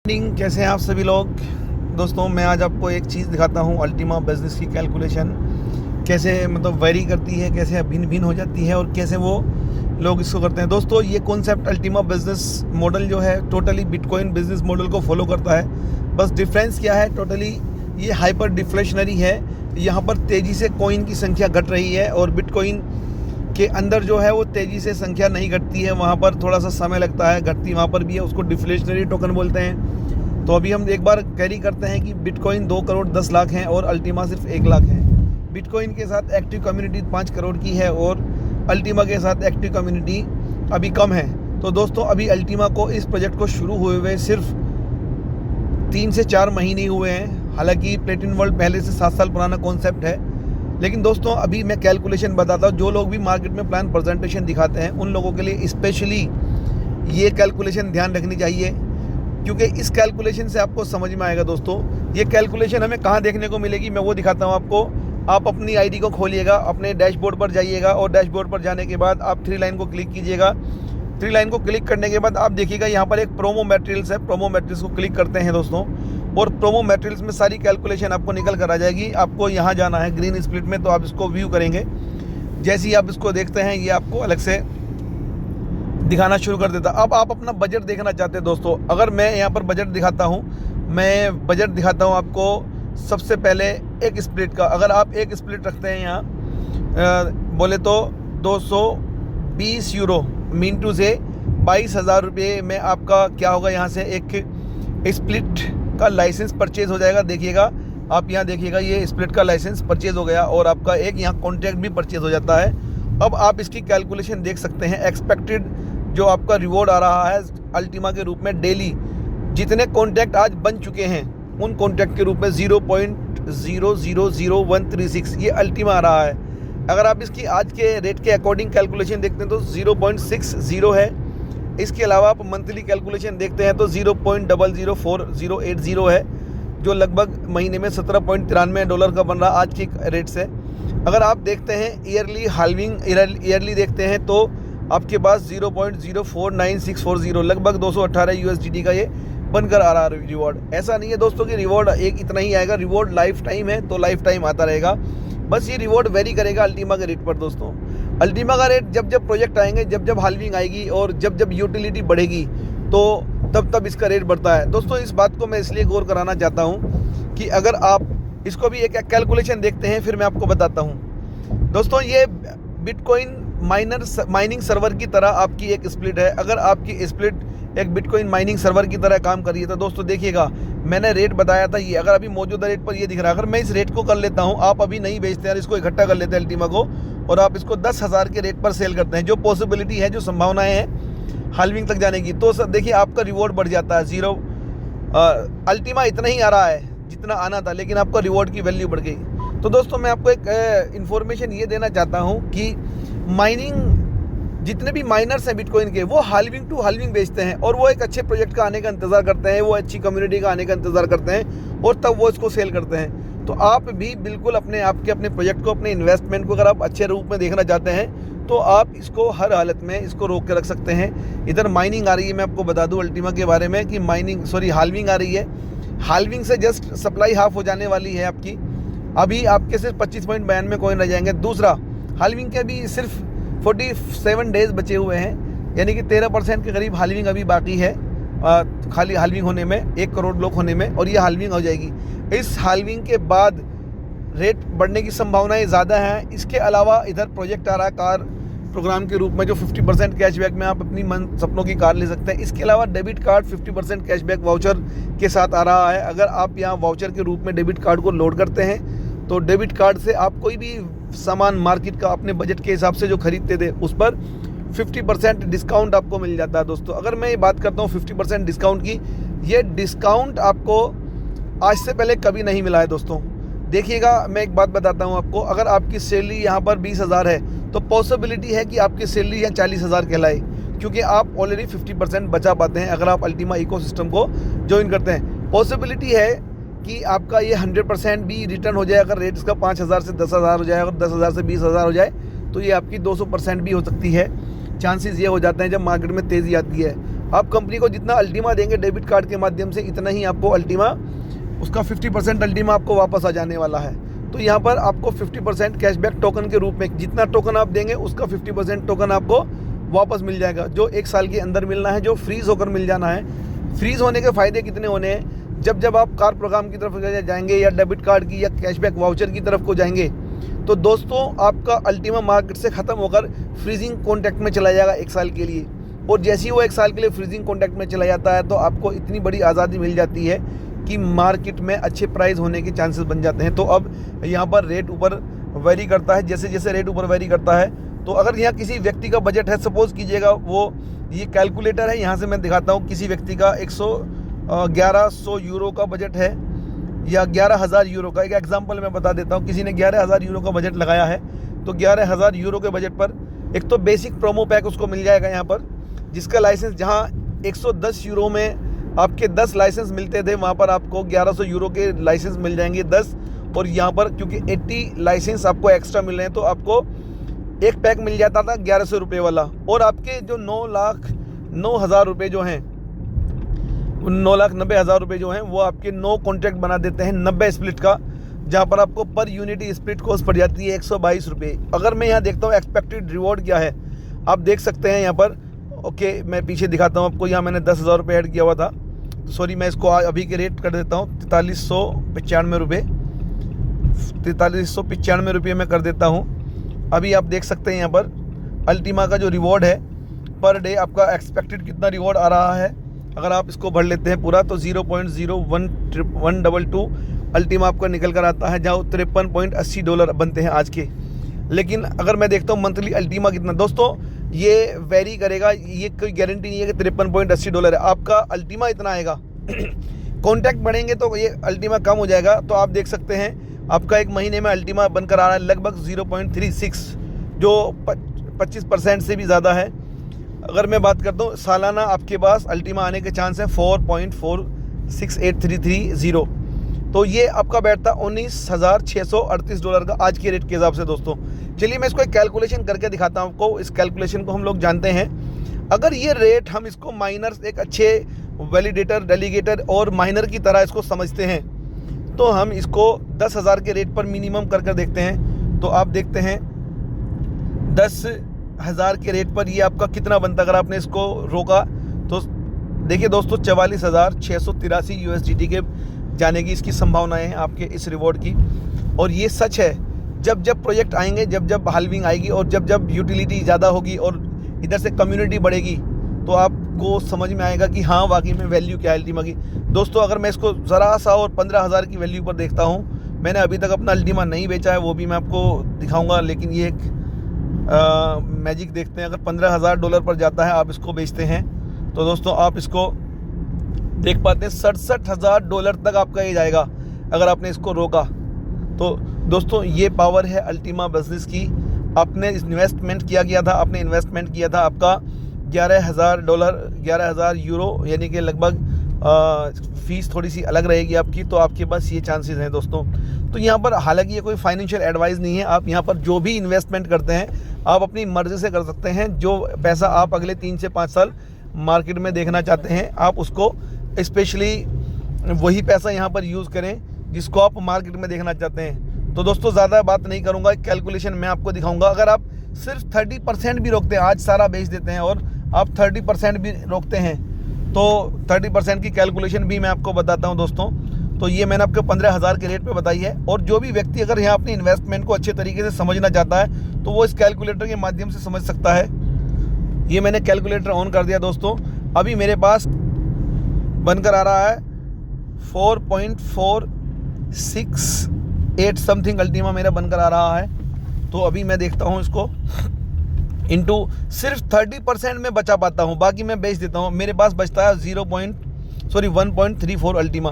Morning, कैसे हैं आप सभी लोग। दोस्तों मैं आज आपको एक चीज़ दिखाता हूँ, अल्टीमा बिजनेस की कैलकुलेशन कैसे मतलब वेरी करती है, कैसे भिन्न भिन्न हो जाती है और कैसे वो लोग इसको करते हैं। दोस्तों ये कॉन्सेप्ट अल्टीमा बिजनेस मॉडल जो है टोटली बिटकॉइन बिजनेस मॉडल को फॉलो करता है। बस डिफरेंस क्या है, टोटली ये हाइपर डिफ्लेशनरी है। यहाँ पर तेज़ी से कॉइन की संख्या घट रही है और बिटकॉइन के अंदर जो है वो तेज़ी से संख्या नहीं घटती है, वहाँ पर थोड़ा सा समय लगता है, घटती वहाँ पर भी है, उसको डिफ्लेशनरी टोकन बोलते हैं। तो अभी हम एक बार कैरी करते हैं कि बिटकॉइन 2 करोड़ 10 लाख हैं और अल्टीमा सिर्फ 1 लाख है। बिटकॉइन के साथ एक्टिव कम्युनिटी 5 करोड़ की है और अल्टीमा के साथ एक्टिव कम्युनिटी अभी कम है। तो दोस्तों अभी अल्टीमा को इस प्रोजेक्ट को शुरू हुए हुए सिर्फ 3 से 4 महीने हुए हैं। हालांकि प्लेटिनम वर्ल्ड पहले से 7 साल पुराना कॉन्सेप्ट है, लेकिन दोस्तों अभी मैं कैलकुलेशन बताता हूँ। जो लोग भी मार्केट में प्लान प्रेजेंटेशन दिखाते हैं उन लोगों के लिए स्पेशली ये कैलकुलेशन ध्यान रखनी चाहिए, क्योंकि इस कैलकुलेशन से आपको समझ में आएगा। दोस्तों ये कैलकुलेशन हमें कहाँ देखने को मिलेगी, मैं वो दिखाता हूँ आपको। आप अपनी आईडी को खोलिएगा, अपने डैशबोर्ड पर जाइएगा और डैशबोर्ड पर जाने के बाद आप 3 लाइन को क्लिक कीजिएगा। 3 लाइन को क्लिक करने के बाद आप देखिएगा यहाँ पर एक प्रोमो मटेरियल्स है। प्रोमो मटेरियल्स को क्लिक करते हैं दोस्तों, और प्रोमो मटेरियल्स में सारी कैलकुलेशन आपको निकल कर आ जाएगी। आपको यहाँ जाना है ग्रीन स्प्लिट में, तो आप इसको व्यू करेंगे। जैसे ही आप इसको देखते हैं ये आपको अलग से दिखाना शुरू कर देता। अब आप अपना बजट देखना चाहते हैं दोस्तों, अगर मैं यहाँ पर बजट दिखाता हूँ, मैं बजट दिखाता हूँ आपको। सबसे पहले एक स्प्लिट का, अगर आप एक स्प्लिट रखते हैं यहाँ बोले तो 220 यूरो मीन टू से 22,000 रुपये में आपका क्या होगा, यहाँ से एक स्प्लिट का लाइसेंस परचेज हो जाएगा। देखिएगा आप यहाँ देखिएगा, ये स्प्लिट का लाइसेंस परचेज हो गया और आपका एक यहाँ कॉन्ट्रैक्ट भी परचेज हो जाता है। अब आप इसकी कैलकुलेशन देख सकते हैं। एक्सपेक्टेड जो आपका रिवॉर्ड आ रहा है अल्टीमा के रूप में डेली, जितने कॉन्ट्रैक्ट आज बन चुके हैं उन कॉन्ट्रैक्ट के रूप में 0.000136 ये अल्टीमा आ रहा है। अगर आप इसकी आज के रेट के अकॉर्डिंग कैलकुलेशन देखते हैं तो 0.60 है। इसके अलावा आप मंथली कैलकुलेशन देखते हैं तो 0.004080 है, जो लगभग महीने में $17.93 का बन रहा आज की रेट से। अगर आप देखते हैं ईयरली हाल्विंग ईयरली देखते हैं तो आपके पास 0.049640 लगभग 218 USDT का ये बनकर आ रहा है रिवॉर्ड। ऐसा नहीं है दोस्तों कि रिवॉर्ड एक इतना ही आएगा, रिवॉर्ड लाइफ टाइम है तो लाइफ टाइम आता रहेगा। बस ये रिवॉर्ड वेरी करेगा अल्टीमा के रेट पर। दोस्तों अल्टीमा का रेट जब जब प्रोजेक्ट आएंगे, जब जब हाल्विंग आएगी और जब जब यूटिलिटी बढ़ेगी तो तब तब इसका रेट बढ़ता है। दोस्तों इस बात को मैं इसलिए गौर कराना चाहता हूँ कि अगर आप इसको भी एक कैलकुलेशन देखते हैं फिर मैं आपको बताता हूँ। दोस्तों ये बिटकॉइन माइनिंग सर्वर की तरह आपकी एक स्प्लिट है। अगर आपकी स्प्लिट एक बिटकॉइन माइनिंग सर्वर की तरह काम कर रही है तो दोस्तों देखिएगा, मैंने रेट बताया था ये, अगर अभी मौजूदा रेट पर ये दिख रहा है, अगर मैं इस रेट को कर लेता हूँ, आप अभी नहीं बेचते हैं, इसको इकट्ठा कर लेते हैं अल्टीमा को और आप इसको 10,000 के रेट पर सेल करते हैं, जो पॉसिबिलिटी है, जो संभावनाएं हैं हाल्विंग तक जाने की, तो सर देखिए आपका रिवॉर्ड बढ़ जाता है। अल्टीमा इतना ही आ रहा है जितना आना था, लेकिन आपका रिवॉर्ड की वैल्यू बढ़ गई। तो दोस्तों मैं आपको एक इन्फॉर्मेशन ये देना चाहता हूँ कि माइनिंग जितने भी माइनर्स हैं बिटकॉइन के, वो हाल्विंग टू हाल्विंग बेचते हैं और वो एक अच्छे प्रोजेक्ट का आने का इंतज़ार करते हैं, वो अच्छी कम्युनिटी का आने का इंतज़ार करते हैं और तब वो इसको सेल करते हैं। तो आप भी बिल्कुल अपने प्रोजेक्ट को, अपने इन्वेस्टमेंट को अगर आप अच्छे रूप में देखना चाहते हैं तो आप इसको हर हालत में इसको रोक के रख सकते हैं। इधर माइनिंग आ रही है, मैं आपको बता दूँ अल्टीमा के बारे में कि हाल्विंग आ रही है। हाल्विंग से जस्ट सप्लाई हाफ हो जाने वाली है आपकी। अभी आपके सिर्फ 25.92 में कॉइन रह जाएंगे। दूसरा, हाल्विंग के अभी सिर्फ 47 डेज बचे हुए हैं, यानी कि 13% के करीब हाल्विंग अभी बाकी है खाली हाल्विंग होने में, 1 करोड़ ब्लॉक होने में, और ये हाल्विंग हो जाएगी। इस हाल्विंग के बाद रेट बढ़ने की संभावनाएं ज़्यादा हैं। इसके अलावा इधर प्रोजेक्ट आ रहा है कार प्रोग्राम के रूप में, जो 50% कैशबैक में आप अपनी मन सपनों की कार ले सकते हैं। इसके अलावा डेबिट कार्ड 50% कैशबैक वाउचर के साथ आ रहा है। अगर आप यहाँ वाउचर के रूप में डेबिट कार्ड को लोड करते हैं तो डेबिट कार्ड से आप कोई भी सामान मार्केट का अपने बजट के हिसाब से जो खरीदते थे उस पर 50% डिस्काउंट आपको मिल जाता है। दोस्तों अगर मैं ये बात करता हूँ 50% डिस्काउंट की, ये डिस्काउंट आपको आज से पहले कभी नहीं मिला है। दोस्तों देखिएगा, मैं एक बात बताता हूँ आपको, अगर आपकी सैलरी यहाँ पर 20,000 है तो पॉसिबिलिटी है कि आपकी सैलरी यहाँ 40,000 कहलाए, क्योंकि आप ऑलरेडी 50% बचा पाते हैं अगर आप अल्टीमा इकोसिस्टम को ज्वाइन करते हैं। पॉसिबिलिटी है कि आपका ये 100% भी रिटर्न हो जाए। अगर रेट इसका 5,000 से 10,000 हो जाए, अगर 10,000 से 20,000 हो जाए तो ये आपकी 200% भी हो सकती है। चांसेस ये हो जाते हैं जब मार्केट में तेज़ी आती है। आप कंपनी को जितना अल्टीमा देंगे डेबिट कार्ड के माध्यम से, इतना ही आपको अल्टीमा उसका 50% अल्टीमा आपको वापस आ जाने वाला है। तो यहाँ पर आपको 50% कैशबैक टोकन के रूप में, जितना टोकन आप देंगे उसका 50% टोकन आपको वापस मिल जाएगा, जो 1 साल के अंदर मिलना है, जो फ्रीज़ होकर मिल जाना है। फ्रीज़ होने के फ़ायदे कितने होने हैं, जब आप कार प्रोग्राम की तरफ जाएंगे या डेबिट कार्ड की या कैशबैक वाउचर की तरफ को जाएंगे, तो दोस्तों आपका अल्टीमा मार्केट से ख़त्म होकर फ्रीजिंग कॉन्ट्रैक्ट में चला जाएगा 1 साल के लिए। और जैसे ही वो 1 साल के लिए फ्रीजिंग कॉन्ट्रैक्ट में चला जाता है तो आपको इतनी बड़ी आज़ादी मिल जाती है कि मार्केट में अच्छे प्राइस होने के चांसेस बन जाते हैं। तो अब यहाँ पर रेट ऊपर वेरी करता है, जैसे जैसे रेट ऊपर वेरी करता है। तो अगर यहाँ किसी व्यक्ति का बजट है, सपोज़ कीजिएगा वो, ये कैलकुलेटर है, यहाँ से मैं दिखाता हूँ, किसी व्यक्ति का 1100 यूरो का बजट है या 11,000 यूरो का, एक एग्जांपल मैं बता देता हूँ। किसी ने 11,000 यूरो का बजट लगाया है, तो 11,000 यूरो के बजट पर एक तो बेसिक प्रोमो पैक उसको मिल जाएगा यहाँ पर, जिसका लाइसेंस जहाँ 110 यूरो में आपके 10 लाइसेंस मिलते थे, वहाँ पर आपको 1100 यूरो के लाइसेंस मिल जाएंगे 10। और यहाँ पर क्योंकि 80 लाइसेंस आपको एक्स्ट्रा मिल रहे हैं, तो आपको एक पैक मिल जाता था 1100 रुपये वाला। और आपके जो 9,09,000 रुपये जो हैं, 9,90,000 रुपये जो हैं, वो आपके 9 कॉन्ट्रैक्ट बना देते हैं 90 स्प्लिट का, जहाँ पर आपको पर यूनिटी स्प्लिट कॉस्ट पड़ जाती है 122 रुपये। अगर मैं यहाँ देखता हूँ एक्सपेक्टेड रिवॉर्ड क्या है, आप देख सकते हैं यहाँ पर। ओके, मैं पीछे दिखाता हूँ आपको। यहाँ मैंने 10,000 रुपये ऐड किया हुआ था, सॉरी, मैं इसको अभी के रेट कर देता हूँ 4395 रुपये, 4395 रुपये में कर देता हूँ। अभी आप देख सकते हैं यहाँ पर अल्टीमा का जो रिवॉर्ड है पर डे, आपका एक्सपेक्टेड कितना रिवॉर्ड आ रहा है। अगर आप इसको भर लेते हैं पूरा तो 0.01122 अल्टीमा आपका निकल कर आता है, जहाँ $53.80 बनते हैं आज के। लेकिन अगर मैं देखता हूँ मंथली अल्टीमा कितना, दोस्तों ये वेरी करेगा, ये कोई गारंटी नहीं है कि $53.80 है आपका अल्टीमा इतना आएगा। कॉन्टैक्ट बढ़ेंगे तो ये अल्टीमा कम हो जाएगा। तो आप देख सकते हैं आपका एक महीने में अल्टीमा बनकर आ रहा है लगभग 0.36, जो 25% से भी ज़्यादा है। अगर मैं बात करता हूँ सालाना, आपके पास अल्टीमा आने के चांस है 4.468330। तो ये आपका बैठता $19,638 का आज के रेट के हिसाब से। दोस्तों चलिए मैं इसको एक कैलकुलेशन करके दिखाता हूँ आपको। इस कैलकुलेशन को हम लोग जानते हैं। अगर ये रेट हम इसको माइनर, एक अच्छे वैलिडेटर, डेलीगेटर और माइनर की तरह इसको समझते हैं, तो हम इसको 10,000 के रेट पर मिनिमम कर देखते हैं। तो आप देखते हैं 10,000 के रेट पर ये आपका कितना बनता। अगर आपने इसको रोका तो देखिए दोस्तों 44,683 USDT के जाने की इसकी संभावनाएं हैं आपके इस रिवॉर्ड की। और ये सच है, जब प्रोजेक्ट आएंगे, जब हाल्विंग आएगी और जब यूटिलिटी ज़्यादा होगी और इधर से कम्युनिटी बढ़ेगी, तो आपको समझ में आएगा कि हाँ वाकई में वैल्यू क्या है अल्टीमा की। दोस्तों अगर मैं इसको ज़रा सा और 15,000 की वैल्यू पर देखता हूँ, मैंने अभी तक अपना अल्टीमा नहीं बेचा है, वो भी मैं आपको दिखाऊँगा। लेकिन ये एक मैजिक देखते हैं। अगर $15,000 पर जाता है, आप इसको बेचते हैं, तो दोस्तों आप इसको देख पाते हैं $67,000 तक आपका ये जाएगा अगर आपने इसको रोका। तो दोस्तों ये पावर है अल्टीमा बिजनेस की। आपने इन्वेस्टमेंट किया था, आपने इन्वेस्टमेंट किया था आपका $11,000, 11,000 यूरो, यानी कि लगभग फ़ीस थोड़ी सी अलग रहेगी आपकी, तो आपके पास ये चांसेस हैं दोस्तों। तो यहाँ पर हालांकि ये कोई फाइनेंशियल एडवाइस नहीं है। आप यहाँ पर जो भी इन्वेस्टमेंट करते हैं आप अपनी मर्ज़ी से कर सकते हैं। जो पैसा आप अगले 3 से 5 साल मार्केट में देखना चाहते हैं, आप उसको स्पेशली वही पैसा यहाँ पर यूज़ करें जिसको आप मार्केट में देखना चाहते हैं। तो दोस्तों ज़्यादा बात नहीं करूँगा, कैलकुलेशन मैं आपको दिखाऊंगा। अगर आप सिर्फ 30% भी रोकते हैं, आज सारा बेच देते हैं और आप 30% भी रोकते हैं, तो 30% की कैलकुलेशन भी मैं आपको बताता हूँ दोस्तों। तो ये मैंने आपको 15,000 के रेट पे बताई है। और जो भी व्यक्ति अगर यहाँ अपनी इन्वेस्टमेंट को अच्छे तरीके से समझना चाहता है, तो वो इस कैलकुलेटर के माध्यम से समझ सकता है। ये मैंने कैलकुलेटर ऑन कर दिया दोस्तों। अभी मेरे पास बनकर आ रहा है 4.468 समथिंग अल्टीमा मेरा बनकर आ रहा है। तो अभी मैं देखता हूँ इसको इंटू सिर्फ 30% में बचा पाता हूँ, बाकी मैं बेच देता हूँ। मेरे पास बचता है 1.34 अल्टीमा।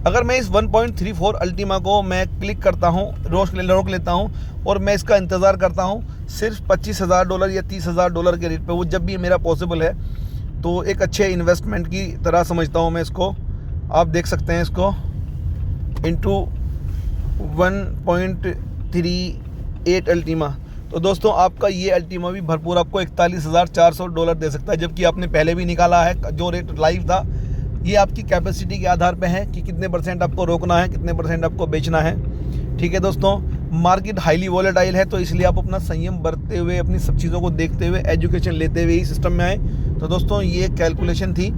अगर मैं इस 1.34 अल्टीमा को मैं क्लिक करता हूँ, रोक लेता हूँ और मैं इसका इंतज़ार करता हूँ सिर्फ $25,000 या $30,000 के रेट पे, वो जब भी मेरा पॉसिबल है, तो एक अच्छे इन्वेस्टमेंट की तरह समझता हूँ मैं इसको। आप देख सकते हैं इसको इंटू 1.38 अल्टीमा। तो दोस्तों आपका ये अल्टीमा भी भरपूर आपको $41,400 दे सकता है, जबकि आपने पहले भी निकाला है जो रेट लाइव था। ये आपकी कैपेसिटी के आधार पे है कि कितने % आपको रोकना है, कितने % आपको बेचना है। ठीक है दोस्तों, मार्केट हाईली वॉलेटाइल है, तो इसलिए आप अपना संयम बरतते हुए, अपनी सब चीज़ों को देखते हुए, एजुकेशन लेते हुए ही सिस्टम में आए। तो दोस्तों ये कैलकुलेशन थी,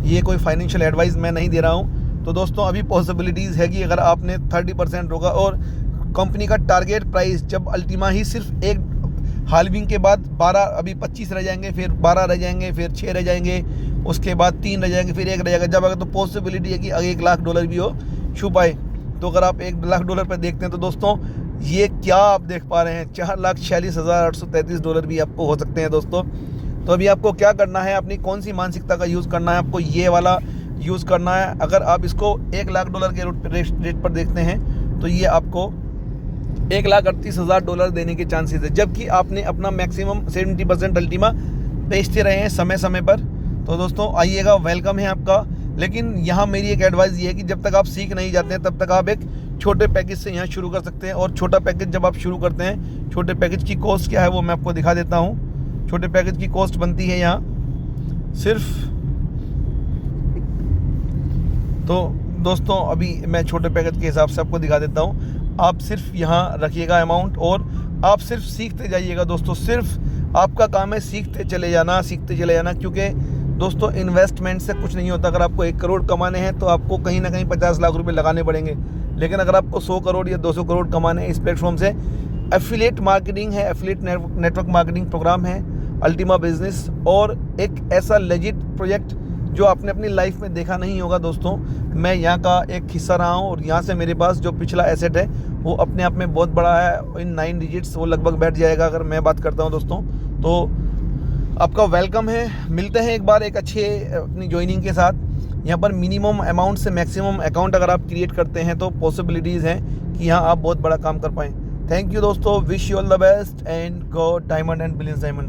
ये कोई फाइनेंशियल एडवाइस मैं नहीं दे रहा हूँ। तो दोस्तों अभी पॉसिबिलिटीज़ है कि अगर आपने 30% रोका, और कंपनी का टारगेट प्राइस जब अल्टीमा ही सिर्फ एक हाल्विंग के बाद 12, अभी 25 रह जाएंगे, फिर 12 रह जाएंगे, फिर 6 रह जाएंगे, उसके बाद 3 रह जाएंगे, फिर 1 रह जाएगा। जब अगर तो पॉसिबिलिटी है कि $1,00,000 भी हो छू पाए। तो अगर आप $1,00,000 पर देखते हैं तो दोस्तों ये क्या आप देख पा रहे हैं, $4,46,833 भी आपको हो सकते हैं दोस्तों। तो अभी आपको क्या करना है, अपनी कौन सी मानसिकता का यूज़ करना है, आपको ये वाला यूज़ करना है। अगर आप इसको $1,00,000 के रेट पर देखते हैं तो ये आपको $1,38,000 देने के चांसेस है, जबकि आपने अपना मैक्सिमम 70% अल्टीमा बेचते रहे हैं समय समय पर। तो दोस्तों आइएगा, वेलकम है आपका। लेकिन यहाँ मेरी एक एडवाइस ये है कि जब तक आप सीख नहीं जाते हैं तब तक आप एक छोटे पैकेज से यहाँ शुरू कर सकते हैं। और छोटा पैकेज जब आप शुरू करते हैं, छोटे पैकेज की कॉस्ट क्या है वो मैं आपको दिखा देता हूँ। छोटे पैकेज की कॉस्ट बनती है यहाँ सिर्फ, तो दोस्तों अभी मैं छोटे पैकेज के हिसाब से आपको दिखा देता हूँ। आप सिर्फ यहाँ रखिएगा अमाउंट, और आप सिर्फ सीखते जाइएगा दोस्तों। सिर्फ आपका काम है सीखते चले जाना, सीखते चले जाना। क्योंकि दोस्तों इन्वेस्टमेंट से कुछ नहीं होता। अगर आपको 1 करोड़ कमाने हैं तो आपको कहीं ना कहीं 50 लाख रुपए लगाने पड़ेंगे। लेकिन अगर आपको 100 करोड़ या 200 करोड़ कमाने हैं इस प्लेटफॉर्म से, एफिलिएट मार्केटिंग है, एफिलिएट नेटवर्क मार्केटिंग प्रोग्राम है, अल्टीमा बिजनेस, और एक ऐसा लेजिट प्रोजेक्ट जो आपने अपनी लाइफ में देखा नहीं होगा दोस्तों। मैं यहाँ का एक हिस्सा रहा हूँ, और यहाँ से मेरे पास जो पिछला एसेट है वो अपने आप में बहुत बड़ा है। इन 9 डिजिट्स वो लगभग बैठ जाएगा अगर मैं बात करता हूँ दोस्तों। तो आपका वेलकम है, मिलते हैं एक बार एक अच्छे अपनी ज्वाइनिंग के साथ। यहाँ पर मिनिमम अमाउंट से मैक्सिमम अकाउंट अगर आप क्रिएट करते हैं तो पॉसिबिलिटीज़ हैं कि यहाँ आप बहुत बड़ा काम कर पाएँ। थैंक यू दोस्तों, wish you all the best and God diamond and billions diamond.